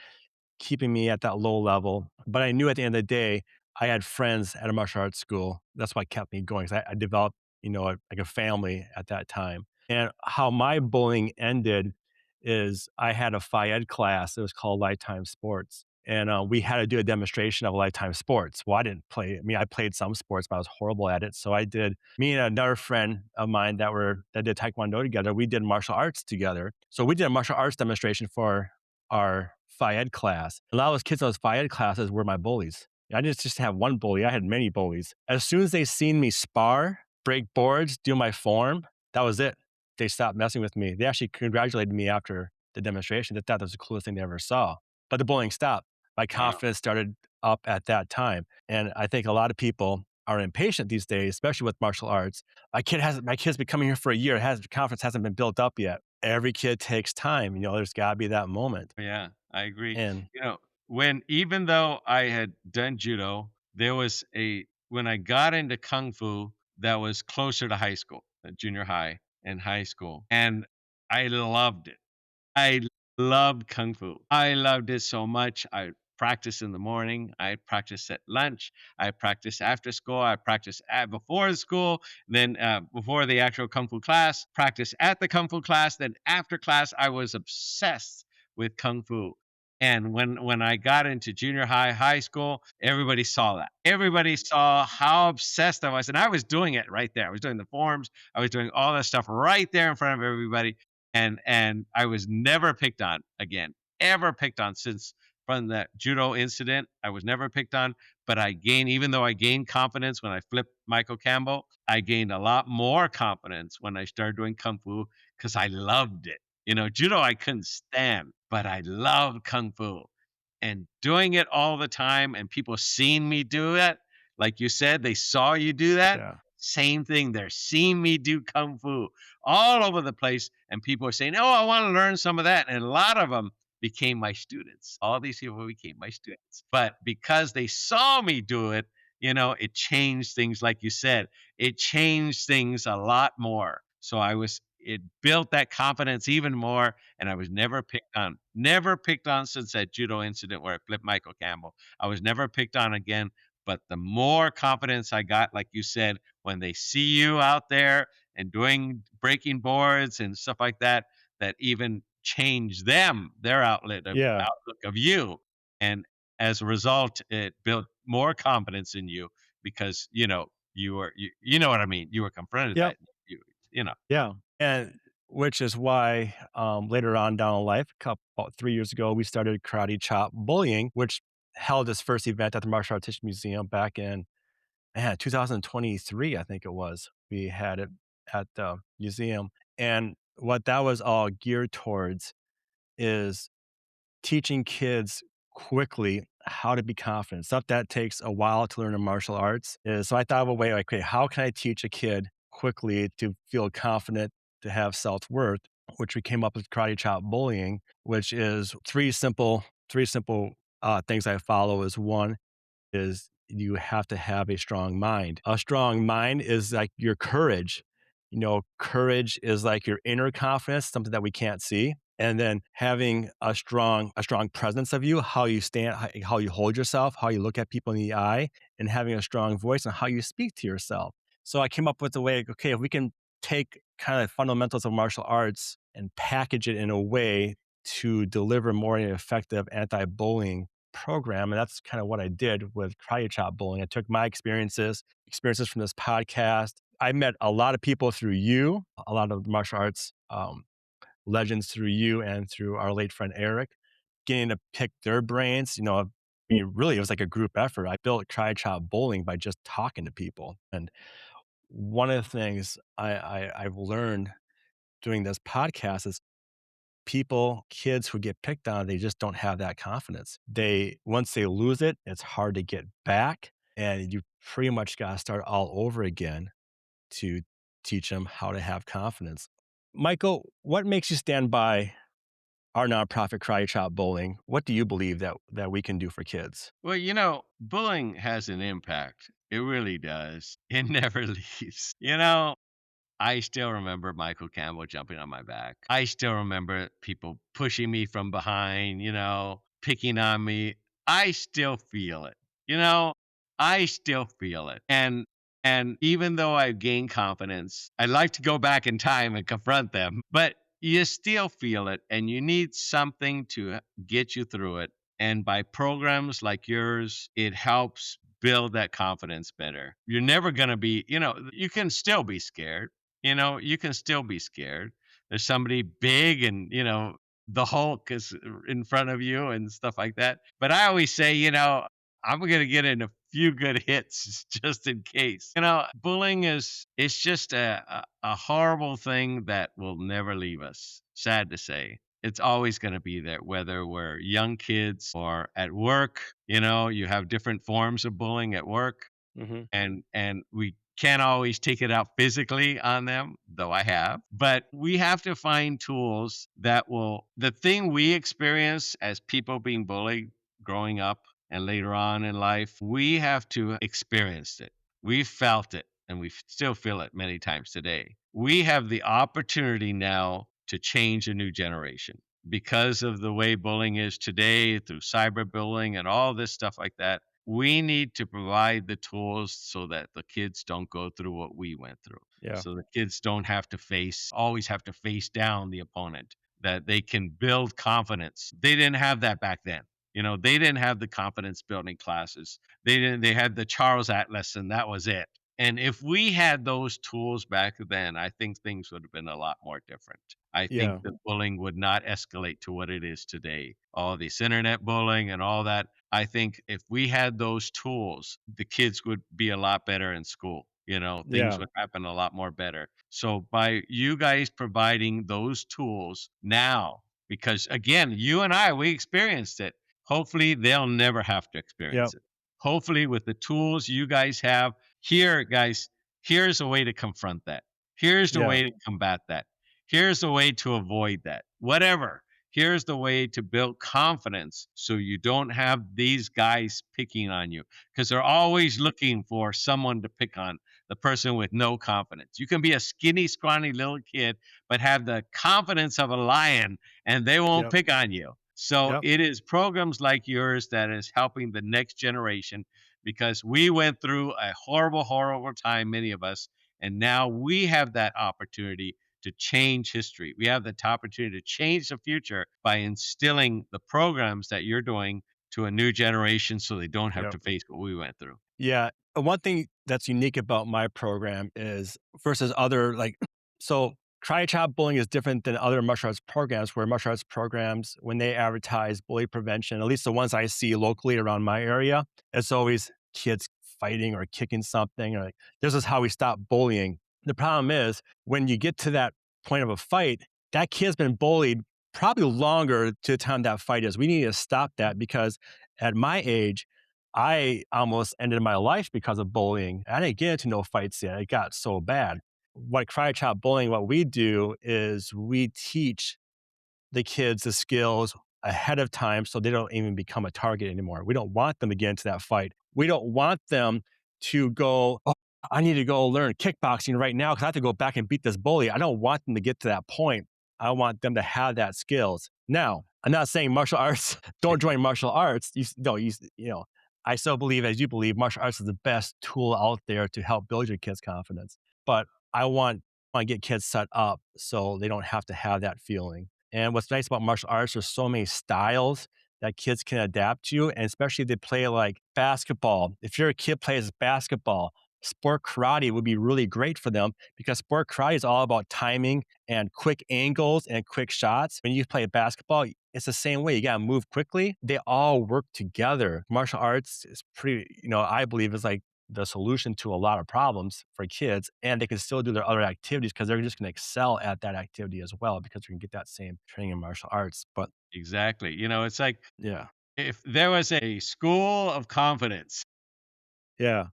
keeping me at that low level. But I knew at the end of the day, I had friends at a martial arts school. That's what kept me going. 'Cause I developed, like a family at that time. And how my bullying ended is I had a Phi Ed class. It was called Lifetime Sports. And we had to do a demonstration of Lifetime Sports. Well, I didn't play. I mean, I played some sports, but I was horrible at it. So I did. Me and another friend of mine that did Taekwondo together. We did martial arts together. So we did a martial arts demonstration for our Phi Ed class. A lot of those kids in those Phi Ed classes were my bullies. I didn't just have one bully, I had many bullies. As soon as they seen me spar, break boards, do my form, that was it. They stopped messing with me. They actually congratulated me after the demonstration. They thought that was the coolest thing they ever saw. But the bullying stopped. My Wow. confidence started up at that time. And I think a lot of people are impatient these days, especially with martial arts. My kid's been coming here for a year. Confidence hasn't been built up yet. Every kid takes time. There's got to be that moment. Yeah, I agree. And You know, when even though I had done judo, there was when I got into kung fu that was closer to high school, junior high and high school, and I loved it. I loved kung fu. I loved it so much. I practiced in the morning. I practiced at lunch. I practiced after school. I practiced before school. Then before the actual kung fu class, practiced at the kung fu class. Then after class, I was obsessed with kung fu. And when I got into junior high, high school, everybody saw that. Everybody saw how obsessed I was, and I was doing it right there. I was doing the forms. I was doing all that stuff right there in front of everybody and I was never picked on again, ever picked on since from that judo incident. I was never picked on, but even though I gained confidence when I flipped Michael Campbell, I gained a lot more confidence when I started doing kung fu because I loved it. Judo I couldn't stand, but I loved kung fu. And doing it all the time and people seeing me do it, like you said, they saw you do that. yeah, Same thing. They're seeing me do kung fu all over the place, and people are saying, "Oh, I want to learn some of that." And a lot of them became my students. All these people became my students, but because they saw me do it, it changed things. Like you said, it changed things a lot more. So it built that confidence even more, and I was never picked on since that judo incident where I flipped Michael Campbell. I was never picked on again. But the more confidence I got, like you said, when they see you out there and doing breaking boards and stuff like that, that even change their yeah, outlook of you. And as a result, it built more confidence in you because, you know what I mean? You were confronted yep, that you, you know, yeah. And which is why later on down in life, about 3 years ago, we started Karate Chop Bullying, which held its first event at the Martial Arts Museum back in 2023, I think it was. we had it at the museum. And what that was all geared towards is teaching kids quickly how to be confident. Stuff that takes a while to learn in martial arts is so I thought of a way like, okay, how can I teach a kid quickly to feel confident, to have self-worth, which we came up with karate chop bullying, which is three simple things I follow is one is you have to have a strong mind. A strong mind is like your courage. Courage is like your inner confidence, something that we can't see. And then having a strong presence of you, how you stand, how you hold yourself, how you look at people in the eye, and having a strong voice and how you speak to yourself. So I came up with a way, okay, if we can take kind of fundamentals of martial arts and package it in a way to deliver more effective anti-bullying program, and that's kind of what I did with karate chop bullying. I took my experiences from this podcast. I met a lot of people through you, a lot of martial arts legends through you and through our late friend Eric, getting to pick their brains. Really, it was like a group effort. I built karate chop bowling by just talking to people, and one of the things I've learned doing this podcast is kids who get picked on, they just don't have that confidence. Once they lose it, it's hard to get back. And you pretty much got to start all over again to teach them how to have confidence. Michael, what makes you stand by our nonprofit Karate Chop Bowling? What do you believe that we can do for kids? Well, bullying has an impact. It really does. It never leaves. I still remember Michael Campbell jumping on my back. I still remember people pushing me from behind, picking on me. I still feel it. You know, I still feel it. And even though I've gained confidence, I'd like to go back in time and confront them, but you still feel it and you need something to get you through it. And by programs like yours, it helps build that confidence better. You're never going to be, you can still be scared. You can still be scared. There's somebody big and, the Hulk is in front of you and stuff like that. But I always say, I'm going to get in a few good hits just in case. Bullying is it's just a horrible thing that will never leave us. Sad to say. It's always going to be there, whether we're young kids or at work. You have different forms of bullying at work Hmm. and we can't always take it out physically on them, though I have. But we have to find tools that will the thing we experience as people being bullied growing up and later on in life, we have to experience it. We felt it and we still feel it many times today. We have the opportunity now to change a new generation because of the way bullying is today through cyberbullying and all this stuff like that. We need to provide the tools so that the kids don't go through what we went through. Yeah. So the kids don't always have to face down the opponent, that they can build confidence. They didn't have that back then. They didn't have the confidence building classes. They had the Charles Atlas and that was it. And if we had those tools back then, I think things would have been a lot more different. I think Yeah. the bullying would not escalate to what it is today. All this internet bullying and all that. I think if we had those tools, the kids would be a lot better in school. Things Yeah. would happen a lot more better. So by you guys providing those tools now, because again, you and I, we experienced it. Hopefully they'll never have to Yep. experience it. Hopefully with the tools you guys have here, guys, here's a way to confront that. Here's the Yeah. way to combat that. Here's the way to avoid that. Whatever. Here's the way to build confidence so you don't have these guys picking on you because they're always looking for someone to pick on, the person with no confidence. You can be a skinny, scrawny little kid, but have the confidence of a lion and they won't Yep. pick on you. So Yep. it is programs like yours that is helping the next generation because we went through a horrible, horrible time, many of us, and now we have that opportunity to change history. We have the opportunity to change the future by instilling the programs that you're doing to a new generation so they don't have Yep. to face what we went through. Yeah. One thing that's unique about my program is versus other so Karate Chop Bullying is different than other martial arts programs where martial arts programs, when they advertise bully prevention, at least the ones I see locally around my area, it's always kids fighting or kicking something or like, this is how we stop bullying. The problem is when you get to that point of a fight, that kid's been bullied probably longer to the time that fight is. We need to stop that because at my age, I almost ended my life because of bullying. I didn't get into no fights yet. It got so bad. What Cry Chop Bullying, what we do is we teach the kids the skills ahead of time so they don't even become a target anymore. We don't want them to get into that fight. We don't want them to go, "Oh, I need to go learn kickboxing right now because I have to go back and beat this bully." I don't want them to get to that point. I want them to have that skills. Now, I'm not saying martial arts, don't join martial arts. No, I still believe, as you believe, martial arts is the best tool out there to help build your kids' confidence. But I want to get kids set up so they don't have to have that feeling. And what's nice about martial arts, there's so many styles that kids can adapt to, and especially if they play like basketball. If your kid plays basketball, sport karate would be really great for them because sport karate is all about timing and quick angles and quick shots. When you play basketball, it's the same way. You got to move quickly. They all work together. Martial arts is pretty, I believe is like the solution to a lot of problems for kids, and they can still do their other activities because they're just going to excel at that activity as well because we can get that same training in martial arts. But Exactly. It's like yeah, if there was a school of confidence, yeah,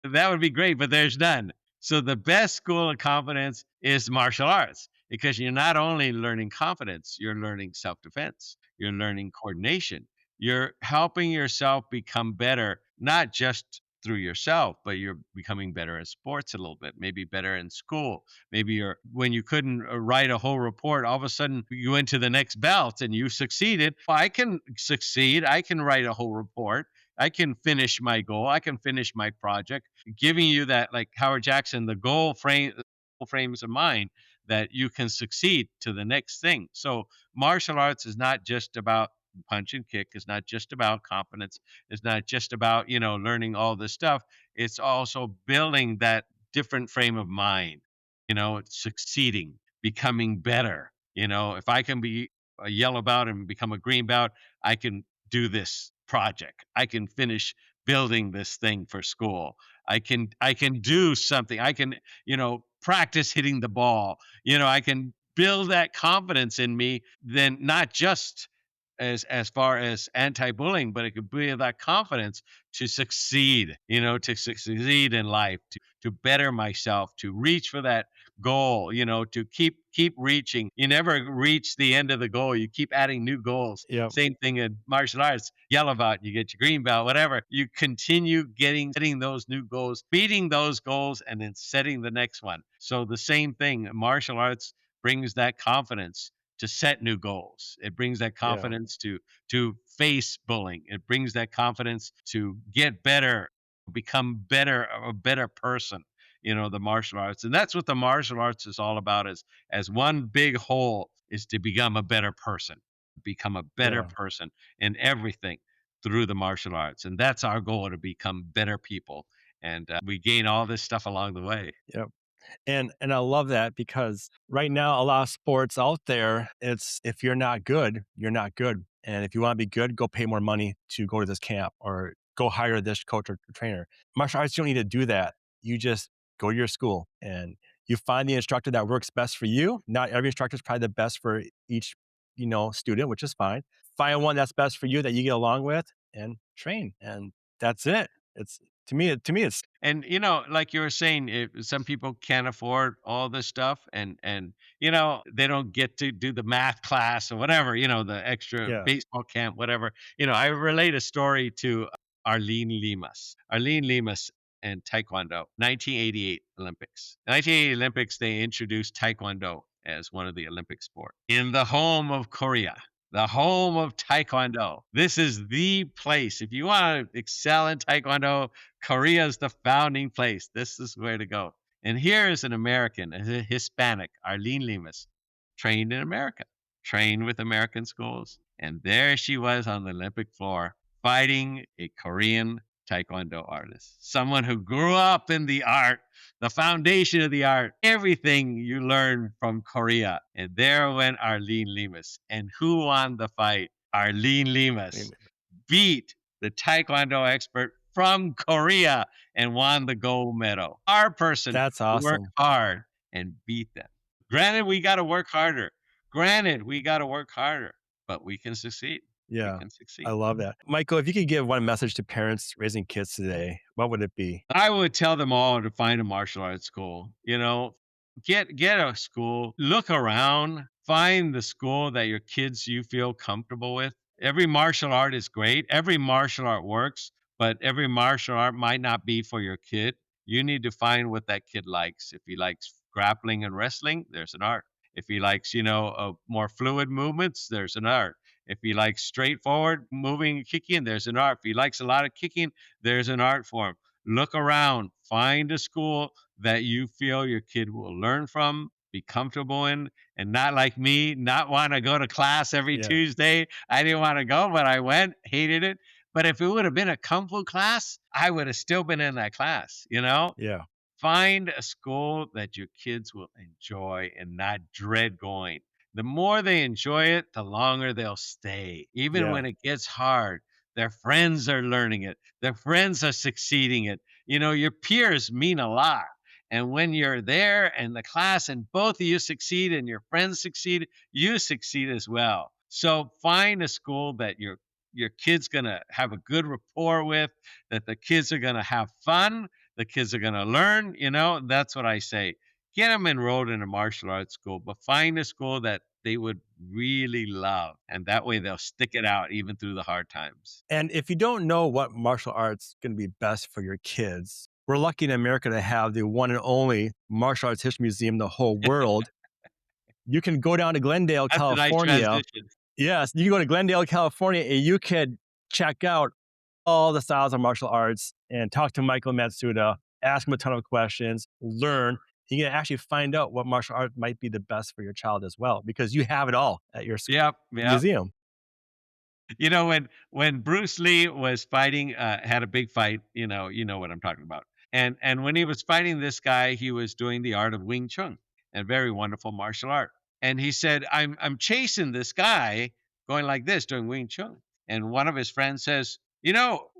that would be great, but there's none. So the best school of confidence is martial arts because you're not only learning confidence, you're learning self-defense, you're learning coordination, you're helping yourself become better, not just through yourself, but you're becoming better at sports a little bit, maybe better in school. Maybe you're when you couldn't write a whole report, all of a sudden you went to the next belt and you succeeded. Well, I can succeed. I can write a whole report. I can finish my goal. I can finish my project, giving you that, like Howard Jackson, the goal frames of mind that you can succeed to the next thing. So martial arts is not just about punch and kick. It's not just about confidence. It's not just about, learning all this stuff. It's also building that different frame of mind, succeeding, becoming better. If I can be a yellow belt and become a green belt, I can do this project. I can finish building this thing for school. I can do something. I can, practice hitting the ball. I can build that confidence in me, then not just as far as anti-bullying, but it could build that confidence to succeed, to succeed in life, to better myself, to reach for that goal, to keep reaching. You never reach the end of the goal. You keep adding new goals. yep, Same thing in martial arts. Yellow belt, you get your green belt, whatever. You continue setting those new goals, beating those goals, and then setting the next one. So the same thing, martial arts brings that confidence to set new goals. It brings that yeah, confidence to face bullying. It brings that confidence to get better, become a better person. The martial arts, and that's what the martial arts is all about. Is as one big whole is to become a better person, become a better yeah, person in everything through the martial arts, and that's our goal to become better people. And we gain all this stuff along the way. yep. And I love that because right now a lot of sports out there, it's if you're not good, you're not good. And if you want to be good, go pay more money to go to this camp or go hire this coach or trainer. Martial arts, you don't need to do that. You just go to your school and you find the instructor that works best for you. Not every instructor is probably the best for each, student, which is fine. Find one that's best for you that you get along with and train. And that's it. It's to me it's And like you were saying, some people can't afford all this stuff, and they don't get to do the math class or whatever, the extra yeah, baseball camp, whatever. I relate a story to Arlene Limas. Arlene Limas and Taekwondo, 1988 Olympics. 1980 Olympics, they introduced Taekwondo as one of the Olympic sports in the home of Korea, the home of Taekwondo. This is the place. If you want to excel in Taekwondo, Korea is the founding place. This is where to go. And here is an American, a Hispanic, Arlene Limas, trained in America, trained with American schools. And there she was on the Olympic floor fighting a Korean Taekwondo artist, someone who grew up in the art, the foundation of the art, everything you learn from Korea. And there went Arlene Limas. And who won the fight? Arlene Limas beat the Taekwondo expert from Korea and won the gold medal. Our person That's worked awesome. hard and beat them. Granted, we got to work harder. Granted, we got to work harder, but we can succeed. We Yeah, can I succeed. love that. Michael, if you could give one message to parents raising kids today, what would it be? I would tell them all to find a martial arts school. Get a school, look around, find the school that your kids you feel comfortable with. Every martial art is great. Every martial art works, but every martial art might not be for your kid. You need to find what that kid likes. If he likes grappling and wrestling, there's an art. If he likes, more fluid movements, there's an art. If he likes straightforward moving and kicking, there's an art. If he likes a lot of kicking, there's an art for him. Look around, find a school that you feel your kid will learn from, be comfortable in, and not like me, not want to go to class every Yeah, Tuesday. I didn't want to go, but I went, hated it. But if it would have been a kung fu class, I would have still been in that class. yeah, Find a school that your kids will enjoy and not dread going. The more they enjoy it, the longer they'll stay. Even yeah, when it gets hard, their friends are learning it, their friends are succeeding it. Your peers mean a lot. And when you're there in the class and both of you succeed and your friends succeed, you succeed as well. So find a school that your kid's going to have a good rapport with, that the kids are going to have fun, the kids are going to learn. That's what I say. Get them enrolled in a martial arts school, but find a school that they would really love. And that way they'll stick it out even through the hard times. and if you don't know what martial arts gonna be best for your kids, we're lucky in America to have the one and only martial arts history museum in the whole world. You can go down to Glendale, That's a nice California. transition. Yes, you can go to Glendale, California, and you could check out all the styles of martial arts and talk to Michael Matsuda, ask him a ton of questions, learn. You can actually find out what martial art might be the best for your child as well, because you have it all at your Yep, yep. museum. When Bruce Lee was fighting, had a big fight, you know what I'm talking about. And when he was fighting this guy, he was doing the art of Wing Chun, a very wonderful martial art. And he said, I'm chasing this guy going like this, doing Wing Chun. And one of his friends says,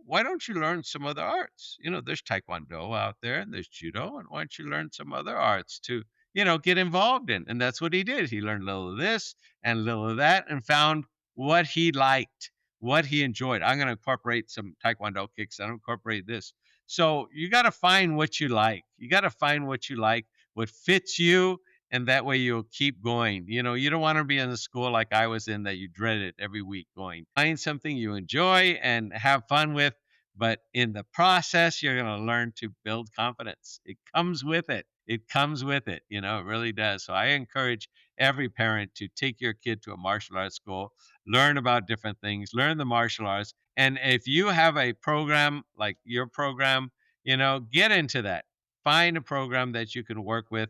why don't you learn some other arts? There's Taekwondo out there and there's Judo, and why don't you learn some other arts to, get involved in? And that's what he did. He learned a little of this and a little of that and found what he liked, what he enjoyed. I'm going to incorporate some Taekwondo kicks. I'm going to incorporate this. So you got to find what you like. You got to find what you like, what fits you, and that way you'll keep going. You don't want to be in a school like I was in that you dread it every week going. Find something you enjoy and have fun with, but in the process, you're going to learn to build confidence. It comes with it. It comes with it. It really does. So I encourage every parent to take your kid to a martial arts school, learn about different things, learn the martial arts. And if you have a program like your program, get into that. Find a program that you can work with,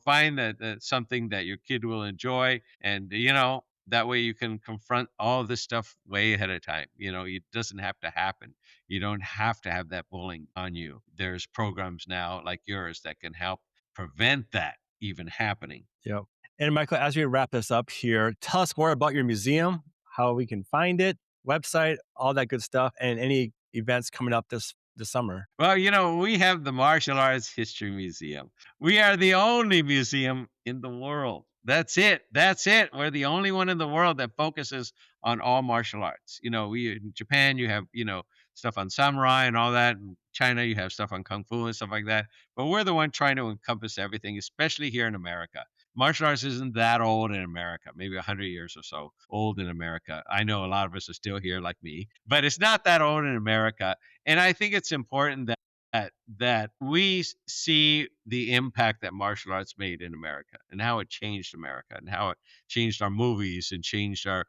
find that something that your kid will enjoy. And, that way you can confront all of this stuff way ahead of time. It doesn't have to happen. You don't have to have that bullying on you. There's programs now like yours that can help prevent that even happening. Yep. And Michael, as we wrap this up here, tell us more about your museum, how we can find it, website, all that good stuff, and any events coming up this summer. Well, we have the Martial Arts History Museum. We are the only museum in the world. That's it. That's it. We're the only one in the world that focuses on all martial arts. We in Japan, you have, stuff on samurai and all that. In China, you have stuff on kung fu and stuff like that. But we're the one trying to encompass everything, especially here in America. Martial arts isn't that old in America, maybe 100 years or so old in America. I know a lot of us are still here like me, but it's not that old in America. And I think it's important that we see the impact that martial arts made in America and how it changed America and how it changed our movies and changed our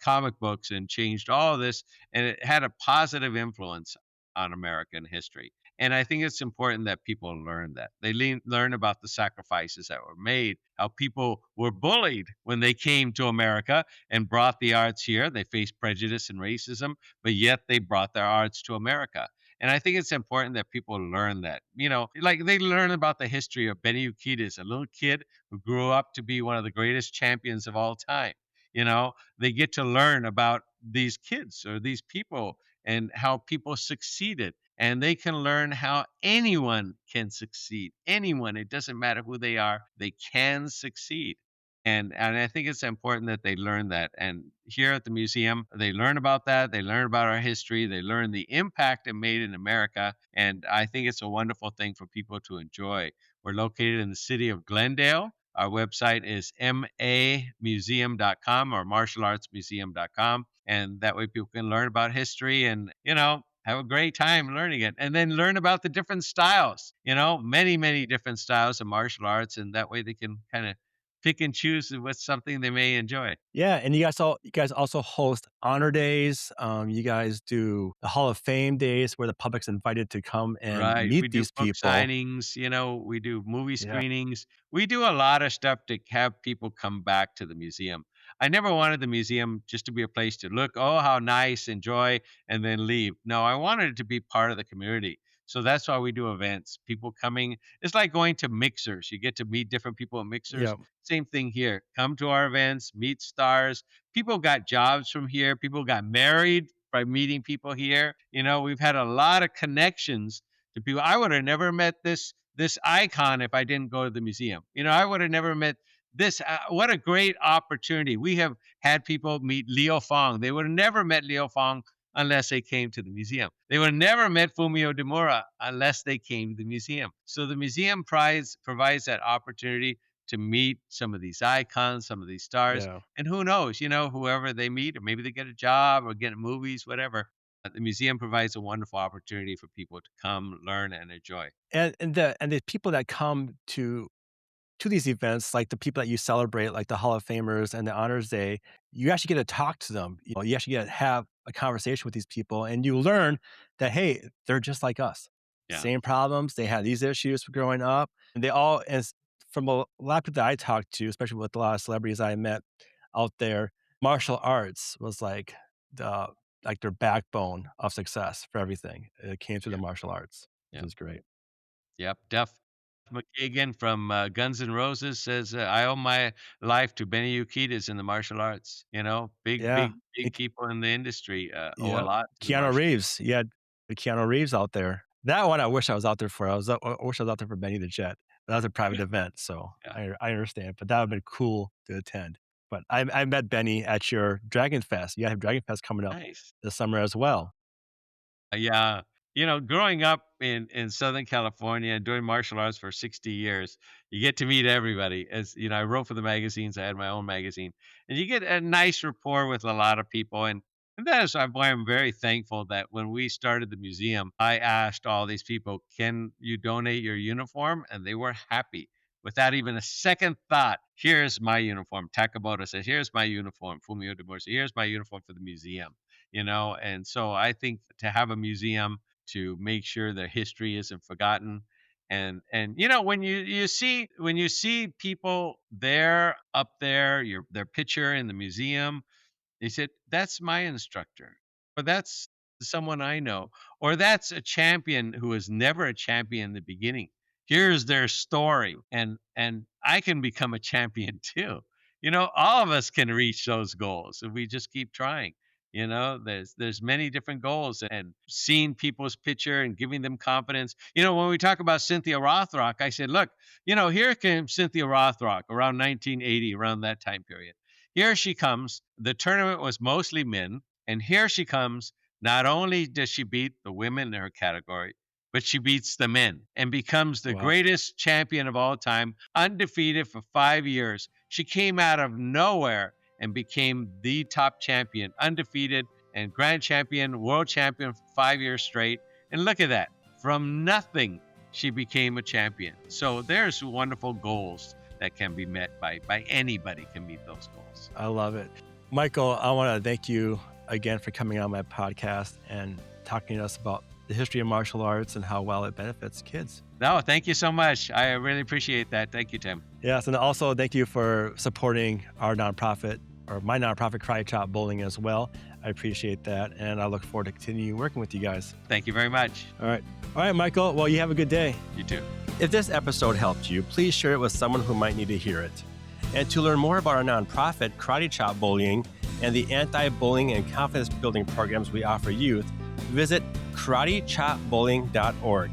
comic books and changed all of this, and it had a positive influence on American history. And I think it's important that people learn that. They learn about the sacrifices that were made, how people were bullied when they came to America and brought the arts here. They faced prejudice and racism, but yet they brought their arts to America. And I think it's important that people learn that. Like they learn about the history of Benny Urquidez, a little kid who grew up to be one of the greatest champions of all time. They get to learn about these kids or these people and how people succeeded. And they can learn how anyone can succeed. Anyone, it doesn't matter who they are, they can succeed. And I think it's important that they learn that. And here at the museum, they learn about that. They learn about our history. They learn the impact it made in America. And I think it's a wonderful thing for people to enjoy. We're located in the city of Glendale. Our website is mamuseum.com or martialartsmuseum.com. And that way people can learn about history and, have a great time learning it. And then learn about the different styles, many, many different styles of martial arts. And that way they can kind of pick and choose what's something they may enjoy. Yeah, and you guys also host honor days. You guys do the Hall of Fame days where the public's invited to come and Right. We meet do these book people. signings, we do movie Yeah, screenings. We do a lot of stuff to have people come back to the museum. I never wanted the museum just to be a place to look, oh, how nice, enjoy, and then leave. No, I wanted it to be part of the community. So that's why we do events. People coming, it's like going to mixers. You get to meet different people at mixers. yeah, Same thing here. Come to our events, meet stars. People got jobs from here. People got married by meeting people here. We've had a lot of connections to people. I would have never met this icon if I didn't go to the museum. I would have never met this. What a great opportunity! We have had people meet Liu Fong. They would have never met Liu Fong unless they came to the museum. They would have never met Fumio Demura unless they came to the museum. So the museum provides that opportunity to meet some of these icons, some of these stars, yeah. and who knows, whoever they meet, or maybe they get a job or get movies, whatever. The museum provides a wonderful opportunity for people to come, learn, and enjoy. And the people that come to these events, like the people that you celebrate, like the Hall of Famers and the Honors Day, you actually get to talk to them. You actually get to have a conversation with these people, and you learn that hey, they're just like us. Yeah. Same problems. They had these issues growing up, and they all, as from a lot of people that I talked to, especially with a lot of celebrities I met out there, martial arts was the like their backbone of success for everything. It came through the Yeah. martial arts, which Yeah. is great. Yep. Duff McKagan from Guns N' Roses says, "I owe my life to Benny Urquidez in the martial arts." Big, Yeah. big, big people in the industry owe a Yep. lot to the Keanu martial. Reeves. You had the Keanu Reeves out there. That one I wish I was out there for. I wish I was out there for Benny the Jet. That was a private Yeah, event, so yeah. I understand, but that would've been cool to attend. But I met Benny at your Dragon Fest. You guys have Dragon Fest coming up Nice. this summer as well. Yeah. Growing up in Southern California and doing martial arts for 60 years, you get to meet everybody. I wrote for the magazines. I had my own magazine, and you get a nice rapport with a lot of people. And that is why I'm very thankful that when we started the museum, I asked all these people, "Can you donate your uniform?" And they were happy. Without even a second thought, here's my uniform. Takamoto says, here's my uniform. Fumio Demura says, here's my uniform for the museum. And so I think to have a museum to make sure their history isn't forgotten. And when you see people there up there, their picture in the museum, they said, "That's my instructor," or "That's someone I know," or "That's a champion who was never a champion in the beginning. Here's their story, and I can become a champion too." All of us can reach those goals if we just keep trying. There's many different goals, and seeing people's picture and giving them confidence. When we talk about Cynthia Rothrock, I said, "Look, here came Cynthia Rothrock around 1980, around that time period. Here she comes. The tournament was mostly men, and here she comes. Not only does she beat the women in her category, but she beats the men and becomes the Wow. greatest champion of all time, undefeated for 5 years. She came out of nowhere and became the top champion, undefeated and grand champion, world champion for 5 years straight. And look at that. From nothing, she became a champion. So there's wonderful goals that can be met by anybody can meet those goals. I love it. Michael, I wanna thank you again for coming on my podcast and talking to us about the history of martial arts and how well it benefits kids. No, thank you so much. I really appreciate that. Thank you, Tim. Yes, and also thank you for supporting our nonprofit or my nonprofit, Karate Chop Bowling, as well. I appreciate that, and I look forward to continuing working with you guys. Thank you very much. All right, Michael. Well, you have a good day. You too. If this episode helped you, please share it with someone who might need to hear it. And to learn more about our nonprofit, Karate Chop Bullying, and the anti-bullying and confidence-building programs we offer youth, visit karatechopbowling.org.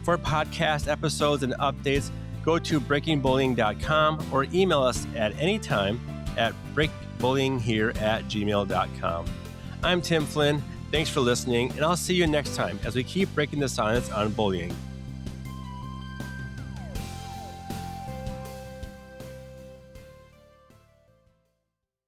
For podcast episodes and updates, go to breakingbowling.com or email us at any time at breakbowlinghere@gmail.com. I'm Tim Flynn. Thanks for listening, and I'll see you next time as we keep breaking the silence on bullying.